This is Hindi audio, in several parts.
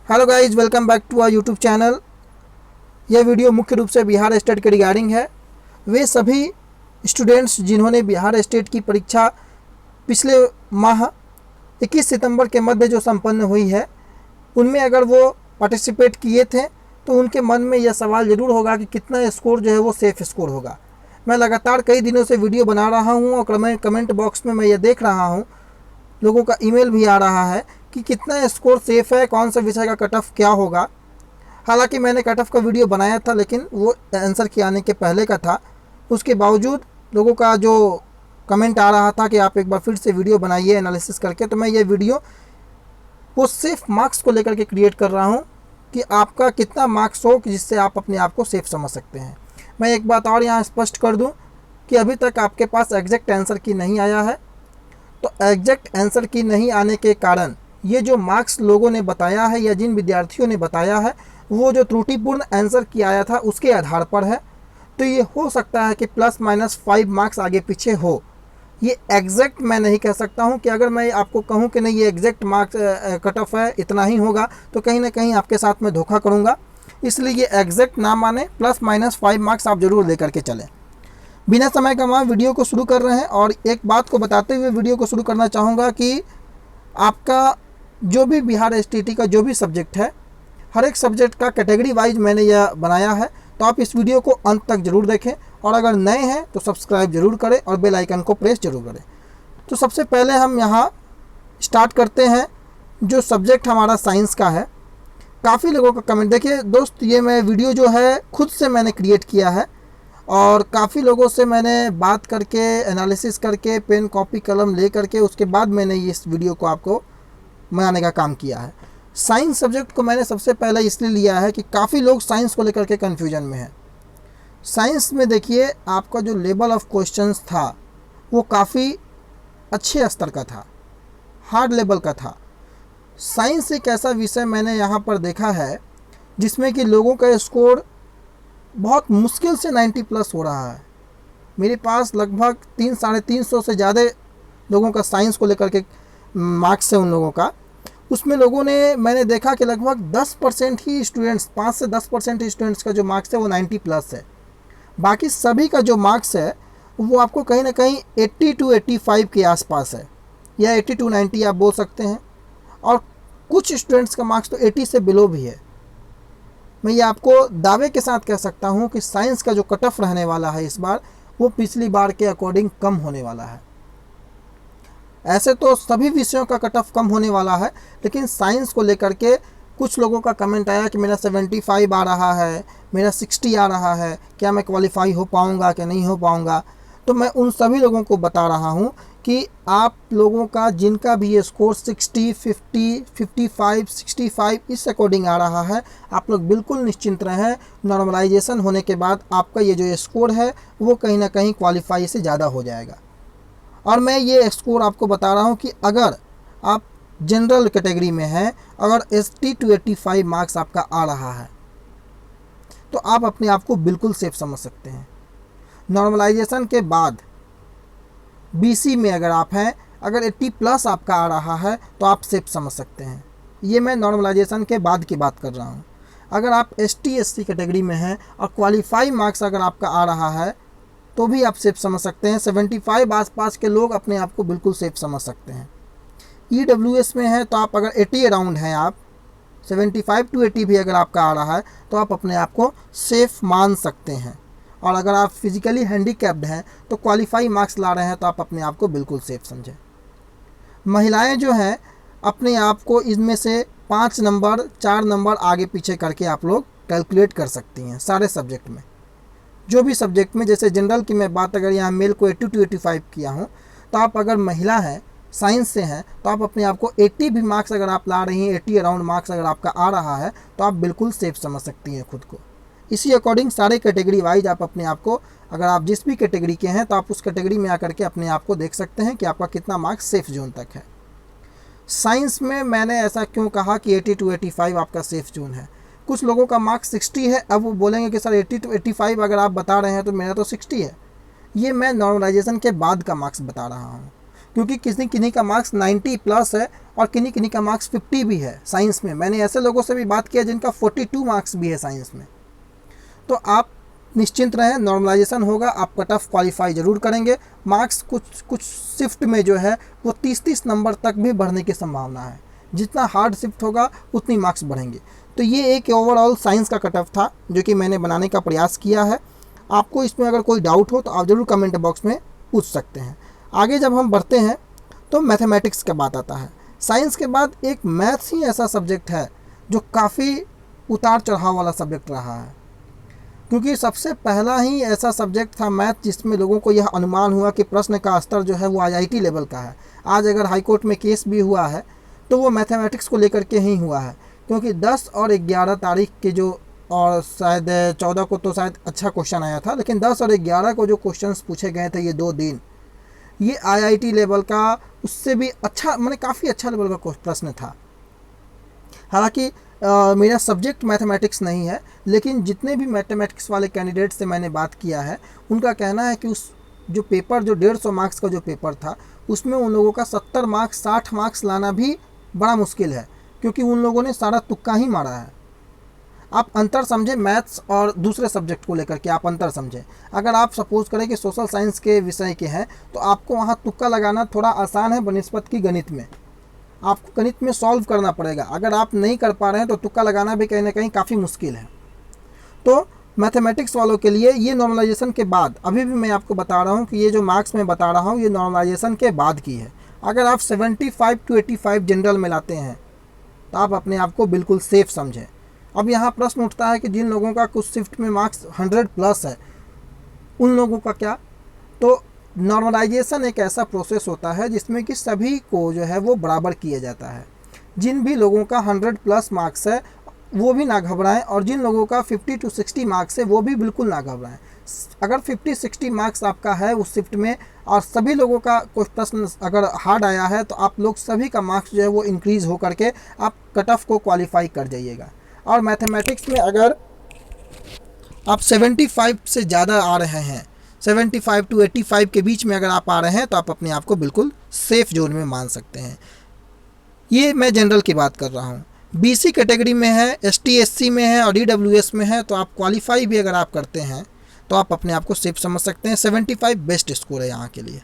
Hello guys, welcome back to our YouTube channel. यह वीडियो मुख्य रूप से बिहार स्टेट के रिगार्डिंग है। वे सभी स्टूडेंट्स जिन्होंने बिहार स्टेट की परीक्षा पिछले माह 21 सितंबर के मध्य जो संपन्न हुई है, उनमें अगर वो पार्टिसिपेट किए थे तो उनके मन में यह सवाल ज़रूर होगा कि कितना स्कोर जो है वो सेफ़ स्कोर होगा। मैं लगातार कई दिनों से वीडियो बना रहा हूँ और मैं कमेंट बॉक्स में मैं ये देख रहा हूँ, लोगों का ईमेल भी आ रहा है कि कितना स्कोर सेफ़ है, कौन सा विषय का कट ऑफ क्या होगा। हालांकि मैंने कट ऑफ का वीडियो बनाया था, लेकिन वो आंसर के आने के पहले का था। उसके बावजूद लोगों का जो कमेंट आ रहा था कि आप एक बार फिर से वीडियो बनाइए एनालिसिस करके, तो मैं ये वीडियो वो सिर्फ मार्क्स को लेकर के क्रिएट कर रहा हूँ कि आपका कितना मार्क्स हो कि जिससे आप अपने आप को सेफ समझ सकते हैं। मैं एक बात और यहाँ स्पष्ट कर दूँ कि अभी तक आपके पास एग्जैक्ट आंसर की नहीं आया है। तो एग्जैक्ट आंसर की नहीं आने के कारण ये जो मार्क्स लोगों ने बताया है या जिन विद्यार्थियों ने बताया है, वो जो त्रुटिपूर्ण आंसर की आया था उसके आधार पर है। तो ये हो सकता है कि +-5 मार्क्स आगे पीछे हो। ये एग्जैक्ट मैं नहीं कह सकता हूँ कि अगर मैं आपको कहूँ कि नहीं ये एग्जैक्ट मार्क्स कट ऑफ है, इतना ही होगा, तो कहीं ना कहीं आपके साथ मैं धोखा करूँगा। इसलिए ये एग्जैक्ट ना माने, +-5 मार्क्स आप ज़रूर लेकर के चलें। बिना समय गंवाए वीडियो को शुरू कर रहे हैं और एक बात को बताते हुए वीडियो को शुरू करना चाहूँगा कि आपका जो भी बिहार एसटीटी का जो भी सब्जेक्ट है, हर एक सब्जेक्ट का कैटेगरी वाइज मैंने यह बनाया है। तो आप इस वीडियो को अंत तक ज़रूर देखें और अगर नए हैं तो सब्सक्राइब ज़रूर करें और बेल आइकन को प्रेस ज़रूर करें। तो सबसे पहले हम यहाँ स्टार्ट करते हैं। जो सब्जेक्ट हमारा साइंस का है, काफ़ी लोगों का कमेंट देखिए दोस्त, ये मैं वीडियो जो है खुद से मैंने क्रिएट किया है और काफ़ी लोगों से मैंने बात करके एनालिसिस करके पेन कॉपी कलम ले करके उसके बाद मैंने इस वीडियो को आपको बनाने का काम किया है। साइंस सब्जेक्ट को मैंने सबसे पहले इसलिए लिया है कि काफ़ी लोग साइंस को लेकर के कन्फ्यूजन में हैं। साइंस में देखिए आपका जो लेवल ऑफ क्वेश्चंस था वो काफ़ी अच्छे स्तर का था, हार्ड लेवल का था। साइंस एक ऐसा विषय मैंने यहाँ पर देखा है जिसमें कि लोगों का स्कोर बहुत मुश्किल से 90+ हो रहा है। मेरे पास लगभग 300-350 से ज़्यादा लोगों का साइंस को लेकर के मार्क्स है उन लोगों का। उसमें लोगों ने मैंने देखा कि लगभग 10% ही स्टूडेंट्स, 5 से 10% स्टूडेंट्स का जो मार्क्स है वो 90+ है। बाकी सभी का जो मार्क्स है वो आपको कहीं ना कहीं 80 to 85 के आसपास है, या 80 to 90 आप बोल सकते हैं। और कुछ स्टूडेंट्स का मार्क्स तो 80 से बिलो भी है। मैं ये आपको दावे के साथ कह सकता हूँ कि साइंस का जो कट ऑफ रहने वाला है इस बार, वो पिछली बार के अकॉर्डिंग कम होने वाला है। ऐसे तो सभी विषयों का कट ऑफ कम होने वाला है, लेकिन साइंस को लेकर के कुछ लोगों का कमेंट आया कि मेरा 75 आ रहा है, मेरा 60 आ रहा है, क्या मैं क्वालिफाई हो पाऊँगा कि नहीं हो पाऊँगा। तो मैं उन सभी लोगों को बता रहा हूँ कि आप लोगों का जिनका भी ये स्कोर 60, 50, 55, 65 इस अकॉर्डिंग आ रहा है, आप लोग बिल्कुल निश्चिंत रहें। नॉर्मलाइजेशन होने के बाद आपका ये जो स्कोर है वो कहीं ना कहीं क्वालिफाई से ज़्यादा हो जाएगा। और मैं ये स्कोर आपको बता रहा हूँ कि अगर आप जनरल कैटेगरी में हैं, अगर 80 to 85 मार्क्स आपका आ रहा है तो आप अपने आप को बिल्कुल सेफ समझ सकते हैं। नॉर्मलाइजेशन के बाद बीसी में अगर आप हैं, अगर 80+ आपका आ रहा है तो आप सेफ समझ सकते हैं। ये मैं नॉर्मलाइजेशन के बाद की बात कर रहा हूँ। अगर आप ST SC कैटेगरी में हैं और क्वालिफाई मार्क्स अगर आपका आ रहा है तो भी आप सेफ समझ सकते हैं। 75 आसपास के लोग अपने आप को बिल्कुल सेफ समझ सकते हैं। EWS में है तो आप अगर 80 अराउंड हैं, आप 75 to 80 भी अगर आपका आ रहा है तो आप अपने आप को सेफ मान सकते हैं। और अगर आप फिजिकली हैंडीकैप्ड हैं तो क्वालिफाई मार्क्स ला रहे हैं तो आप अपने आप को बिल्कुल सेफ समझें। महिलाएं जो हैं अपने आप को इनमें से 5 नंबर 4 नंबर आगे पीछे करके आप लोग कैलकुलेट कर सकती हैं सारे सब्जेक्ट में। जो भी सब्जेक्ट में, जैसे जनरल की मैं बात अगर यहाँ मेल को 80 to 85 किया हूँ, तो आप अगर महिला हैं, साइंस से हैं, तो आप अपने आप को 80 भी मार्क्स अगर आप ला रही हैं, 80 अराउंड मार्क्स अगर आपका आ रहा है तो आप बिल्कुल सेफ समझ सकती हैं खुद को। इसी अकॉर्डिंग सारे कैटेगरी वाइज आप अपने आप को, अगर आप जिस भी कैटेगरी के हैं तो आप उस कैटेगरी में आकर के अपने आप को देख सकते हैं कि आपका कितना मार्क्स सेफ जोन तक है। साइंस में मैंने ऐसा क्यों कहा कि 80 to 85 आपका सेफ जोन है। कुछ लोगों का मार्क्स 60 है, अब वो बोलेंगे कि सर 80 to 85 अगर आप बता रहे हैं तो मेरा तो 60 है। ये मैं नॉर्मलाइजेशन के बाद का मार्क्स बता रहा हूँ, क्योंकि किसी किन्हीं का मार्क्स 90 प्लस है और किन्हीं किन्हीं का मार्क्स 50 भी है साइंस में। मैंने ऐसे लोगों से भी बात किया जिनका 42 मार्क्स भी है साइंस में। तो आप निश्चिंत रहें, नॉर्मलाइजेशन होगा, आप कट ऑफ क्वालिफाई ज़रूर करेंगे। मार्क्स कुछ शिफ्ट में जो है वो 30-30 नंबर तक भी बढ़ने की संभावना है। जितना हार्ड शिफ्ट होगा उतनी मार्क्स बढ़ेंगे। तो ये एक ओवरऑल साइंस का कट ऑफ था जो कि मैंने बनाने का प्रयास किया है। आपको इसमें अगर कोई डाउट हो तो आप ज़रूर कमेंट बॉक्स में पूछ सकते हैं। आगे जब हम बढ़ते हैं तो मैथमेटिक्स का बात आता है। साइंस के बाद एक मैथ्स ही ऐसा सब्जेक्ट है जो काफ़ी उतार चढ़ाव वाला सब्जेक्ट रहा है, क्योंकि सबसे पहला ही ऐसा सब्जेक्ट था मैथ जिसमें लोगों को यह अनुमान हुआ कि प्रश्न का स्तर जो है वो IIT लेवल का है। आज अगर हाई कोर्ट में केस भी हुआ है तो वो मैथमेटिक्स को लेकर के ही हुआ है, क्योंकि 10 और 11 तारीख के जो, और शायद 14 को तो शायद अच्छा क्वेश्चन आया था, लेकिन 10 और 11 को जो क्वेश्चंस पूछे गए थे ये 2 दिन, ये IIT लेवल का उससे भी अच्छा, मैंने काफ़ी अच्छा लेवल का प्रश्न था। हालांकि मेरा सब्जेक्ट मैथमेटिक्स नहीं है, लेकिन जितने भी मैथमेटिक्स वाले कैंडिडेट से मैंने बात किया है उनका कहना है कि उस जो पेपर, जो 150 मार्क्स का जो पेपर था, उसमें उन लोगों का 70 मार्क्स 60 मार्क्स लाना भी बड़ा मुश्किल है, क्योंकि उन लोगों ने सारा तुक्का ही मारा है। आप अंतर समझें मैथ्स और दूसरे सब्जेक्ट को लेकर के, आप अंतर समझें। अगर आप सपोज करें कि सोशल साइंस के विषय के हैं तो आपको वहाँ तुक्का लगाना थोड़ा आसान है बनिस्बत की गणित में। आपको गणित में सॉल्व करना पड़ेगा, अगर आप नहीं कर पा रहे हैं तो तुक्का लगाना भी कहीं ना कहीं काफ़ी मुश्किल है। तो मैथमेटिक्स वालों के लिए ये नॉर्मलाइजेशन के बाद, अभी भी मैं आपको बता रहा हूँ कि ये जो मार्क्स मैं बता रहा हूँ ये नॉर्मलाइजेशन के बाद की है। अगर आप 75 to 85 जनरल में लाते हैं तो आप अपने आप को बिल्कुल सेफ समझें। अब यहाँ प्रश्न उठता है कि जिन लोगों का कुछ शिफ्ट में मार्क्स 100 प्लस है उन लोगों का क्या? तो नॉर्मलाइजेशन एक ऐसा प्रोसेस होता है जिसमें कि सभी को जो है वो बराबर किया जाता है। जिन भी लोगों का 100 प्लस मार्क्स है वो भी ना घबराएं, और जिन लोगों का 50 to 60 मार्क्स है वो भी बिल्कुल ना घबराएं। अगर 50-60 मार्क्स आपका है उस शिफ्ट में और सभी लोगों का कुछ प्रश्न अगर हार्ड आया है तो आप लोग सभी का मार्क्स जो है वो इंक्रीज़ हो करके आप कट ऑफ को क्वालिफाई कर जाइएगा। और मैथमेटिक्स में अगर आप 75 से ज़्यादा आ रहे हैं, 75 to 85 के बीच में अगर आप आ रहे हैं तो आप अपने आप को बिल्कुल सेफ जोन में मान सकते हैं। ये मैं जनरल की बात कर रहा हूँ। BC कैटेगरी में है, ST SC में है और EWS में है, तो आप क्वालिफाई भी अगर आप करते हैं तो आप अपने आप को सेफ समझ सकते हैं। 75 बेस्ट स्कोर है यहाँ के लिए।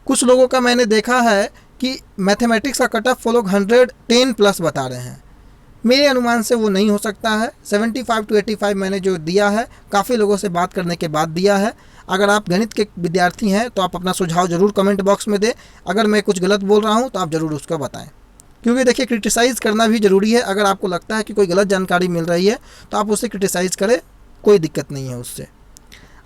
कुछ लोगों का मैंने देखा है कि मैथमेटिक्स का कट ऑफ वो लोग 110 प्लस बता रहे हैं। मेरे अनुमान से वो नहीं हो सकता है। 75 to 85 मैंने जो दिया है काफ़ी लोगों से बात करने के बाद दिया है। अगर आप गणित के विद्यार्थी हैं तो आप अपना सुझाव ज़रूर कमेंट बॉक्स में दें। अगर मैं कुछ गलत बोल रहा हूँ तो आप ज़रूर उसको बताएं, क्योंकि देखिए क्रिटिसाइज़ करना भी ज़रूरी है। अगर आपको लगता है कि कोई गलत जानकारी मिल रही है तो आप उसे क्रिटिसाइज़ करें, कोई दिक्कत नहीं है उससे।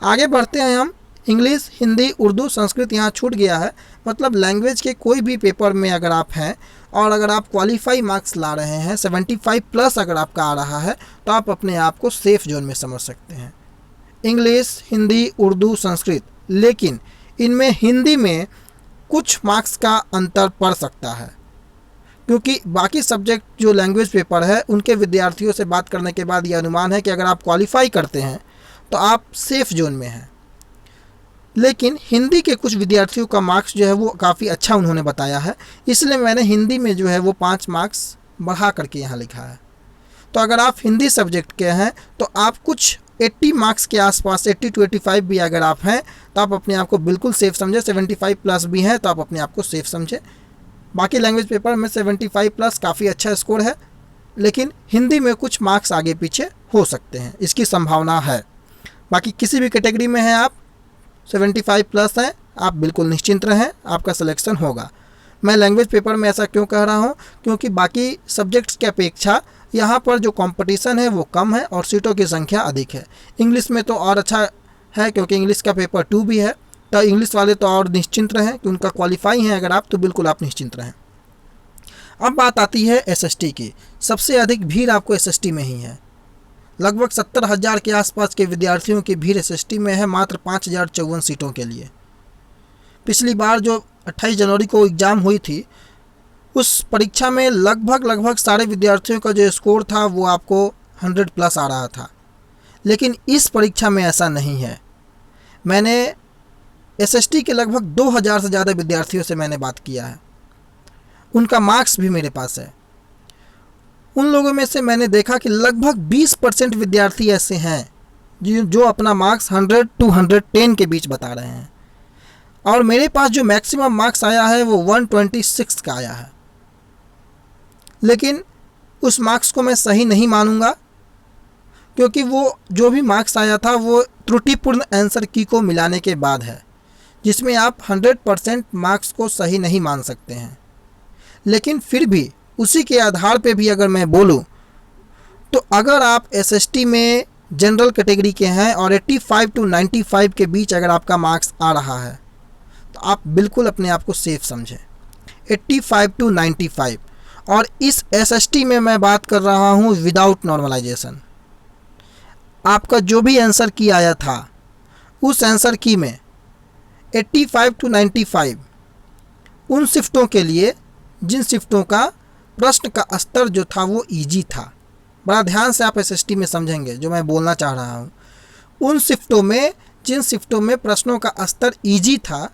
आगे बढ़ते हैं हम। इंग्लिश, हिंदी, उर्दू, संस्कृत यहाँ छूट गया है। मतलब लैंग्वेज के कोई भी पेपर में अगर आप हैं और अगर आप क्वालिफाई मार्क्स ला रहे हैं, 75 प्लस अगर आपका आ रहा है तो आप अपने आप को सेफ जोन में समझ सकते हैं। इंग्लिश, हिंदी, उर्दू, संस्कृत, लेकिन इनमें हिंदी में कुछ मार्क्स का अंतर पड़ सकता है, क्योंकि बाकी सब्जेक्ट जो लैंग्वेज पेपर है उनके विद्यार्थियों से बात करने के बाद ये अनुमान है कि अगर आप क्वालिफाई करते हैं तो आप सेफ जोन में हैं। लेकिन हिंदी के कुछ विद्यार्थियों का मार्क्स जो है वो काफ़ी अच्छा उन्होंने बताया है, इसलिए मैंने हिंदी में जो है वो 5 मार्क्स बढ़ा करके यहाँ लिखा है। तो अगर आप हिंदी सब्जेक्ट के हैं तो आप कुछ 80 मार्क्स के आसपास, 80 to 85 भी अगर आप हैं तो आप अपने आप को बिल्कुल सेफ समझें। 75 प्लस भी हैं तो आप अपने आप को सेफ समझें। बाकी लैंग्वेज पेपर में 75 प्लस काफ़ी अच्छा स्कोर है, लेकिन हिंदी में कुछ मार्क्स आगे पीछे हो सकते हैं, इसकी संभावना है। बाकी किसी भी कैटेगरी में हैं आप, 75 प्लस हैं, आप बिल्कुल निश्चिंत रहें, आपका सिलेक्शन होगा। मैं लैंग्वेज पेपर में ऐसा क्यों कह रहा हूँ? क्योंकि बाकी सब्जेक्ट्स की अपेक्षा यहाँ पर जो कंपटीशन है वो कम है और सीटों की संख्या अधिक है। इंग्लिश में तो और अच्छा है क्योंकि इंग्लिश का पेपर 2 भी है, तो इंग्लिश वाले तो और निश्चिंत रहें कि उनका क्वालिफाई है अगर आप, तो बिल्कुल आप निश्चिंत रहें। अब बात आती है SST की। सबसे अधिक भीड़ आपको SST में ही है। लगभग 70,000 के आसपास के विद्यार्थियों की भीड़ SST में है, मात्र 5,054 सीटों के लिए। पिछली बार जो 28 जनवरी को एग्ज़ाम हुई थी उस परीक्षा में लगभग सारे विद्यार्थियों का जो स्कोर था वो आपको 100 प्लस आ रहा था, लेकिन इस परीक्षा में ऐसा नहीं है। मैंने एसएसटी के लगभग 2000 से ज़्यादा विद्यार्थियों से मैंने बात किया है, उनका मार्क्स भी मेरे पास है। उन लोगों में से मैंने देखा कि लगभग 20% विद्यार्थी ऐसे हैं जो अपना मार्क्स 100 to 110 के बीच बता रहे हैं, और मेरे पास जो मैक्सिमम मार्क्स आया है वो 126 का आया है। लेकिन उस मार्क्स को मैं सही नहीं मानूंगा, क्योंकि वो जो भी मार्क्स आया था वो त्रुटिपूर्ण आंसर की को मिलाने के बाद है, जिसमें आप 100% मार्क्स को सही नहीं मान सकते हैं। लेकिन फिर भी उसी के आधार पे भी अगर मैं बोलूं तो अगर आप एसएसटी में जनरल कैटेगरी के हैं और 85 to 95 के बीच अगर आपका मार्क्स आ रहा है तो आप बिल्कुल अपने आप को सेफ समझें। 85 to 95, और इस एसएसटी में मैं बात कर रहा हूँ विदाउट नॉर्मलाइजेशन। आपका जो भी आंसर की आया था उस आंसर की में 85 to 95 उन शिफ्टों के लिए जिन शिफ्टों का प्रश्न का स्तर जो था वो इजी था। बड़ा ध्यान से आप एसएसटी में समझेंगे जो मैं बोलना चाह रहा हूँ। उन शिफ्टों में जिन शिफ्टों में प्रश्नों का स्तर इजी था,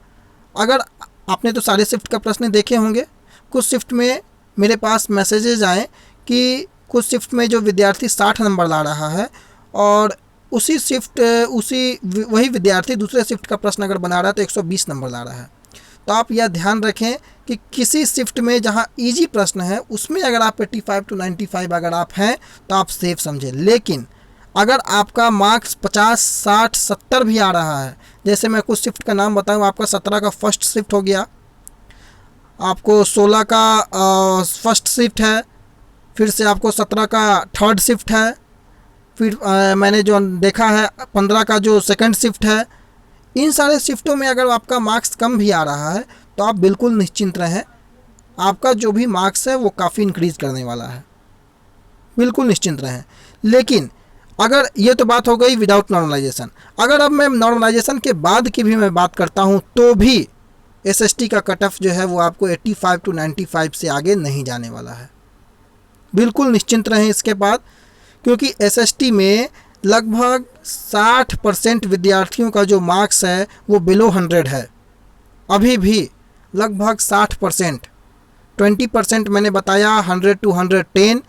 अगर आपने तो सारे शिफ्ट का प्रश्न देखे होंगे, कुछ शिफ्ट में मेरे पास मैसेजेज आए कि कुछ शिफ्ट में जो विद्यार्थी 60 नंबर ला रहा है और वही विद्यार्थी दूसरे शिफ्ट का प्रश्न अगर बना रहा है तो 120 नंबर ला रहा है। तो आप यह ध्यान रखें कि किसी शिफ्ट में जहां इजी प्रश्न है उसमें अगर आप 85 to 95 अगर आप हैं तो आप सेफ समझें। लेकिन अगर आपका मार्क्स 50, 60, 70 भी आ रहा है, जैसे मैं कुछ शिफ्ट का नाम बताऊं, आपका 17 का फर्स्ट शिफ्ट हो गया, आपको 16 का फर्स्ट शिफ्ट है, फिर से आपको 17 का थर्ड शिफ्ट है, फिर मैंने जो देखा है 15 का जो सेकंड शिफ्ट है। इन सारे शिफ्टों में अगर आपका मार्क्स कम भी आ रहा है तो आप बिल्कुल निश्चिंत रहें, आपका जो भी मार्क्स है वो काफ़ी इंक्रीज़ करने वाला है, बिल्कुल निश्चिंत रहें। लेकिन अगर ये तो बात हो गई विदाउट नॉर्मलाइजेशन, अगर अब मैं नॉर्मलाइजेशन के बाद की भी मैं बात करता हूँ तो भी एसएसटी का कट ऑफ जो है वो आपको 85 to 95 से आगे नहीं जाने वाला है, बिल्कुल निश्चिंत रहें इसके बाद। क्योंकि एसएसटी में लगभग 60% विद्यार्थियों का जो मार्क्स है वो बिलो 100 है, अभी भी लगभग 60%। 20% मैंने बताया 100 to 110,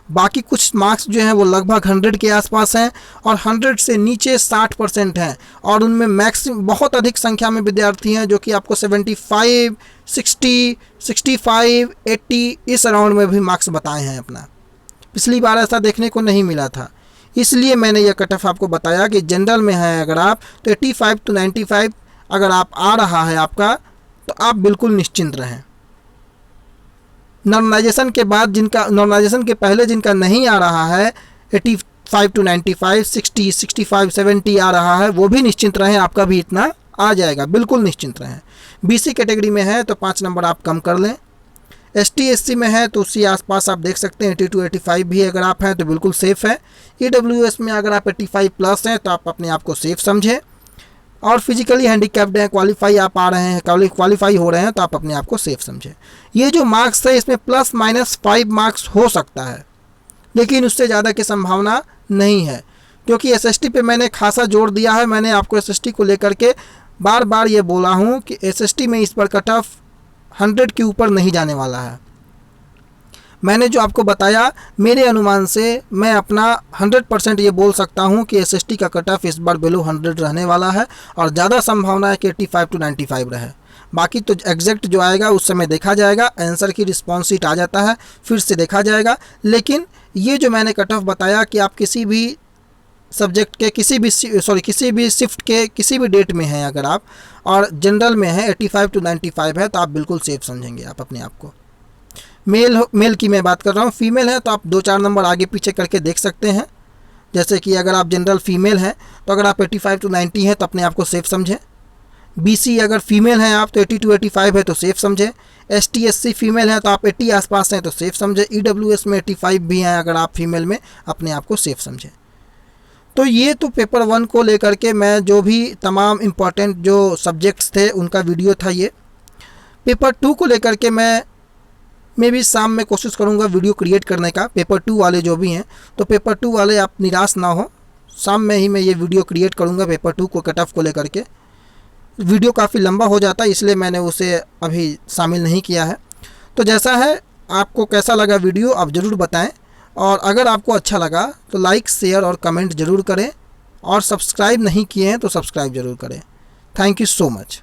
बाकी कुछ मार्क्स जो हैं वो लगभग 100 के आसपास हैं, और 100 से नीचे 60% हैं, और उनमें मैक्सिमम बहुत अधिक संख्या में विद्यार्थी हैं जो कि आपको 75, 60, 65, 80 इस अराउंड में भी मार्क्स बताए हैं अपना। पिछली बार ऐसा देखने को नहीं मिला था, इसलिए मैंने यह कट ऑफ आपको बताया कि जनरल में है अगर आप तो 85 to 95 अगर आप आ रहा है आपका तो आप बिल्कुल निश्चिंत रहें। नॉर्मलाइजेशन के बाद जिनका, नॉर्मलाइजेशन के पहले जिनका नहीं आ रहा है 85 to 95, 60, 65, 70 आ रहा है, वो भी निश्चिंत रहें, आपका भी इतना आ जाएगा, बिल्कुल निश्चिंत रहें। बीसी कैटेगरी में है तो 5 नंबर आप कम कर लें, एसटी एससी में है तो उसी आसपास आप देख सकते हैं 80 to 85 भी अगर आप हैं तो बिल्कुल सेफ़ है। ईडब्ल्यूएस में अगर आप 85 प्लस हैं तो आप अपने आप को सेफ समझें, और फिजिकली हैंडीकैप्ड हैं, क्वालिफाई आप आ रहे हैं, क्वालिफाई हो रहे हैं तो आप अपने आप को सेफ समझें। ये जो मार्क्स है इसमें ±5 मार्क्स हो सकता है, लेकिन उससे ज़्यादा की संभावना नहीं है, क्योंकि एसएसटी पे मैंने खासा जोर दिया है। मैंने आपको एसएसटी को लेकर के बार बार ये बोला हूँ कि एसएसटी में इस बार कट ऑफ 100 के ऊपर नहीं जाने वाला है। मैंने जो आपको बताया, मेरे अनुमान से मैं अपना 100% ये बोल सकता हूँ कि एसएसटी का कट ऑफ इस बार बिलो 100 रहने वाला है, और ज़्यादा संभावना है कि 85 to 95 रहे। बाकी तो एग्जैक्ट जो आएगा उस समय देखा जाएगा, आंसर की रिस्पॉन्स शीट आ जाता है फिर से देखा जाएगा। लेकिन ये जो मैंने कट ऑफ बताया कि आप किसी भी सब्जेक्ट के किसी भी शिफ्ट के किसी भी डेट में हैं अगर आप, और जनरल में है 85 to 95 है, तो आप बिल्कुल सेफ समझेंगे आप अपने आप को। मेल की मैं बात कर रहा हूँ, फीमेल है तो आप 2-4 नंबर आगे पीछे करके देख सकते हैं। जैसे कि अगर आप जनरल फीमेल हैं तो अगर आप 85 to 90 हैं तो अपने आप को सेफ समझें। बीसी अगर फीमेल हैं आप तो 80 to 85 है तो सेफ समझें। एसटी एससी फीमेल हैं तो आप 80 आसपास हैं तो सेफ समझें। ईडब्ल्यूएस में 85 भी हैं अगर आप फीमेल में, अपने आप को सेफ समझें। तो ये तो पेपर 1 को लेकर के मैं जो भी तमाम इम्पॉर्टेंट जो सब्जेक्ट्स थे उनका वीडियो था ये। पेपर 2 को लेकर के मैं भी शाम में कोशिश करूँगा वीडियो क्रिएट करने का, पेपर 2 वाले जो भी हैं। तो पेपर 2 वाले आप निराश ना हो, शाम में ही मैं ये वीडियो क्रिएट करूँगा पेपर 2 को कट ऑफ को लेकर के। वीडियो काफ़ी लंबा हो जाता है, इसलिए मैंने उसे अभी शामिल नहीं किया है। तो जैसा है, आपको कैसा लगा वीडियो आप ज़रूर बताएं, और अगर आपको अच्छा लगा तो लाइक, शेयर और कमेंट ज़रूर करें, और सब्सक्राइब नहीं किए हैं तो सब्सक्राइब ज़रूर करें। Thank you so much.